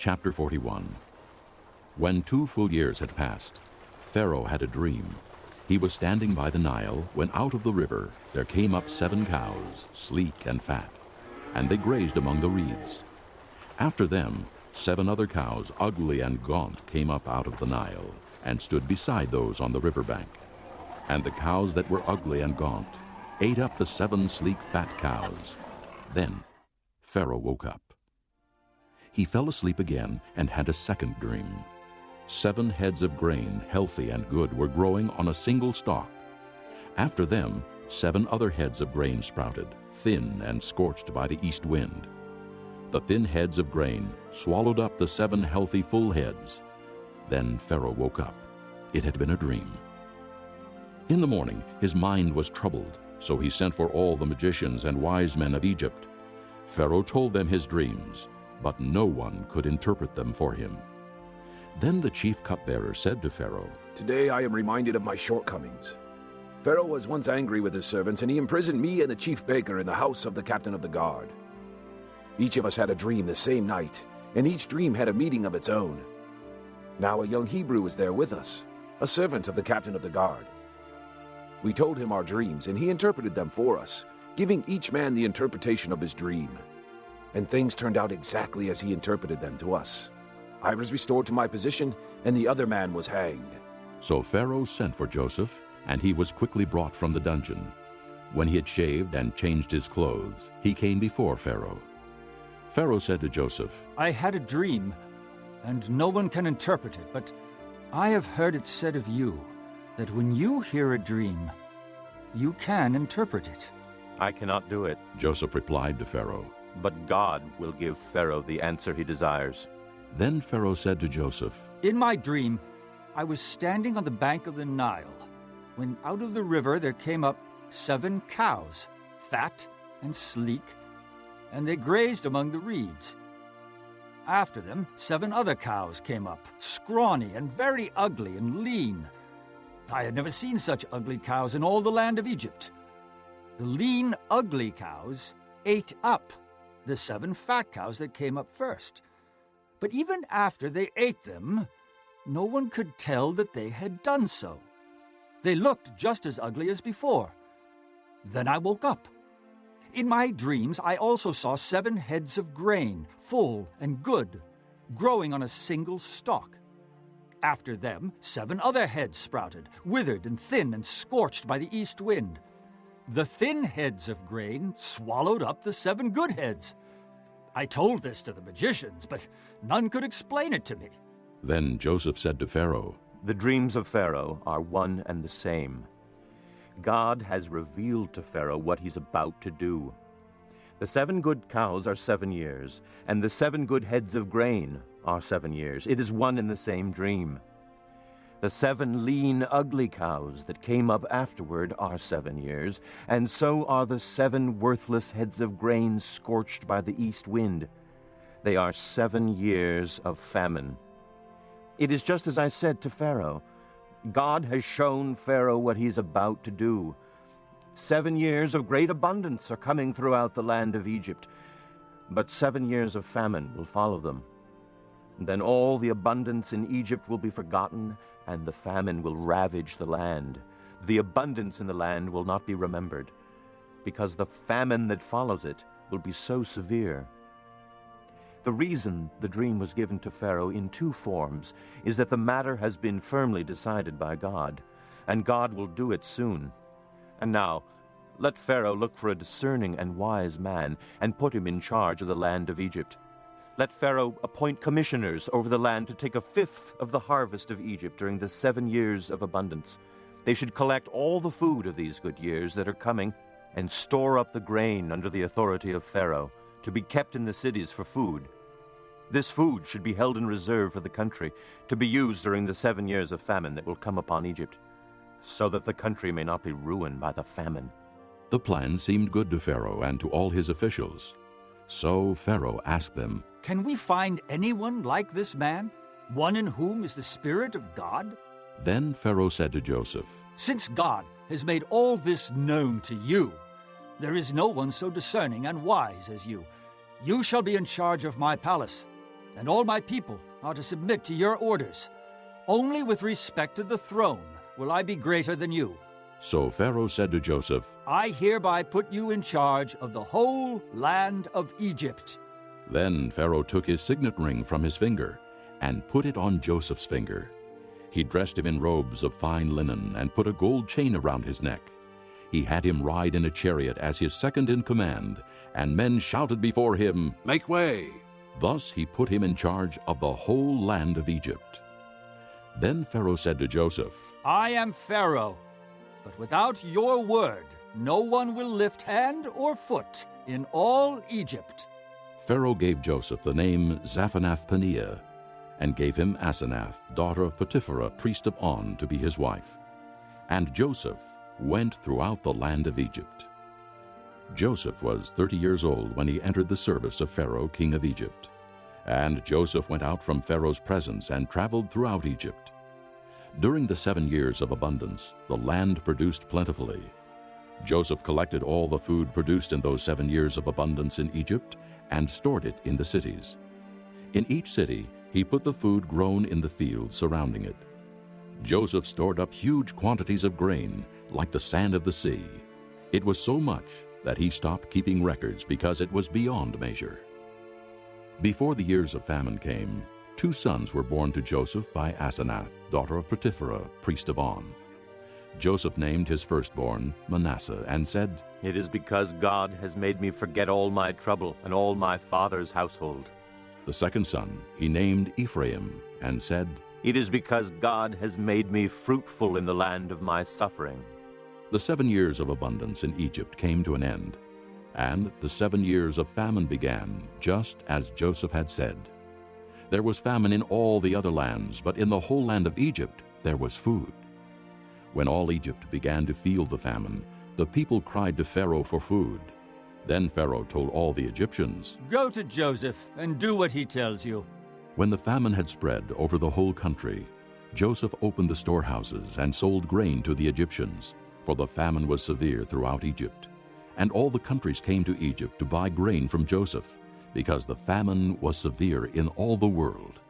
Chapter 41. When 2 full years had passed, Pharaoh had a dream. He was standing by the Nile when out of the river there came up 7 cows, sleek and fat, and they grazed among the reeds. After them 7 other cows, ugly and gaunt, came up out of the Nile and stood beside those on the river bank. And the cows that were ugly and gaunt ate up the 7 sleek fat cows. Then Pharaoh woke up. He fell asleep again and had a second dream. 7 heads of grain, healthy and good, were growing on a single stalk. After them 7 other heads of grain sprouted, thin and scorched by the east wind. The thin heads of grain swallowed up the 7 healthy full heads. Then Pharaoh woke up. It had been a dream. In the morning his mind was troubled, so he sent for all the magicians and wise men of Egypt. Pharaoh told them his dreams, but no one could interpret them for him. Then the chief cupbearer said to Pharaoh, "Today I am reminded of my shortcomings. Pharaoh was once angry with his servants, and he imprisoned me and the chief baker in the house of the captain of the guard. Each of us had a dream the same night, and each dream had a meaning of its own. Now a young Hebrew was there with us, a servant of the captain of the guard. We told him our dreams, and he interpreted them for us, giving each man the interpretation of his dream. And things turned out exactly as he interpreted them to us. I was restored to my position, and the other man was hanged." So Pharaoh sent for Joseph, and he was quickly brought from the dungeon. When he had shaved and changed his clothes, he came before Pharaoh. Pharaoh said to Joseph, "I had a dream, and no one can interpret it, but I have heard it said of you that when you hear a dream, you can interpret it." "I cannot do it," Joseph replied to Pharaoh. "but God will give Pharaoh the answer he desires." Then Pharaoh said to Joseph, "In my dream, I was standing on the bank of the Nile, when out of the river there came up 7 cows, fat and sleek, and they grazed among the reeds. After them 7 other cows came up, scrawny and very ugly and lean. I had never seen such ugly cows in all the land of Egypt. The lean, ugly cows ate up the 7 fat cows that came up first. But even after they ate them, no one could tell that they had done so. They looked just as ugly as before. Then I woke up. In my dreams, I also saw 7 heads of grain, full and good, growing on a single stalk. After them, 7 other heads sprouted, withered and thin and scorched by the east wind. The thin heads of grain swallowed up the 7 good heads. I told this to the magicians, but none could explain it to me." Then Joseph said to Pharaoh, "The dreams of Pharaoh are one and the same. God has revealed to Pharaoh what he's about to do. The 7 good cows are 7 years, and the 7 good heads of grain are 7 years. It is one and the same dream. The 7 lean, ugly cows that came up afterward are 7 years, and so are the 7 worthless heads of grain scorched by the east wind. They are 7 years of famine. It is just as I said to Pharaoh. God has shown Pharaoh what he's about to do. 7 years of great abundance are coming throughout the land of Egypt, but 7 years of famine will follow them. Then all the abundance in Egypt will be forgotten, and the famine will ravage the land. The abundance in the land will not be remembered, because the famine that follows it will be so severe." The reason the dream was given to Pharaoh in 2 forms is that the matter has been firmly decided by God, and God will do it soon. And now, let Pharaoh look for a discerning and wise man and put him in charge of the land of Egypt. Let Pharaoh appoint commissioners over the land to take 1/5 of the harvest of Egypt during the 7 years of abundance. They should collect all the food of these good years that are coming and store up the grain under the authority of Pharaoh to be kept in the cities for food. This food should be held in reserve for the country to be used during the 7 years of famine that will come upon Egypt, so that the country may not be ruined by the famine." The plan seemed good to Pharaoh and to all his officials. So Pharaoh asked them, "Can we find anyone like this man, one in whom is the Spirit of God?" Then Pharaoh said to Joseph, "Since God has made all this known to you, there is no one so discerning and wise as you. You shall be in charge of my palace. and all my people are to submit to your orders. Only with respect to the throne will I be greater than you. So Pharaoh said to Joseph, I hereby put you in charge of the whole land of Egypt. Then Pharaoh took his signet ring from his finger and put it on Joseph's finger. He dressed him in robes of fine linen and put a gold chain around his neck. He had him ride in a chariot as his second in command, and men shouted before him, Make way! Thus he put him in charge of the whole land of Egypt. Then Pharaoh said to Joseph, I am Pharaoh, but without your word, no one will lift hand or foot in all Egypt. Pharaoh gave Joseph the name Zaphenath-Paneah, and gave him Asenath, daughter of Potipherah, priest of On, to be his wife. And Joseph went throughout the land of Egypt. Joseph was 30 years old when he entered the service of Pharaoh, king of Egypt. And Joseph went out from Pharaoh's presence and traveled throughout Egypt. During the 7 years of abundance, the land produced plentifully. Joseph collected all the food produced in those 7 years of abundance in Egypt and stored it in the cities. In each city, he put the food grown in the fields surrounding it. Joseph stored up huge quantities of grain, like the sand of the sea. It was so much that he stopped keeping records because it was beyond measure. Before the years of famine came, 2 sons were born to Joseph by Asenath, daughter of Potipherah, priest of On. Joseph named his firstborn Manasseh and said, It is because God has made me forget all my trouble and all my father's household. The second son he named Ephraim and said, It is because God has made me fruitful in the land of my suffering. The 7 years of abundance in Egypt came to an end, and the 7 years of famine began, just as Joseph had said. There was famine in all the other lands, but in the whole land of Egypt there was food. When all Egypt began to feel the famine, the people cried to Pharaoh for food. Then Pharaoh told all the Egyptians, Go to Joseph and do what he tells you. When the famine had spread over the whole country, Joseph opened the storehouses and sold grain to the Egyptians, for the famine was severe throughout Egypt. And all the countries came to Egypt to buy grain from Joseph, because the famine was severe in all the world.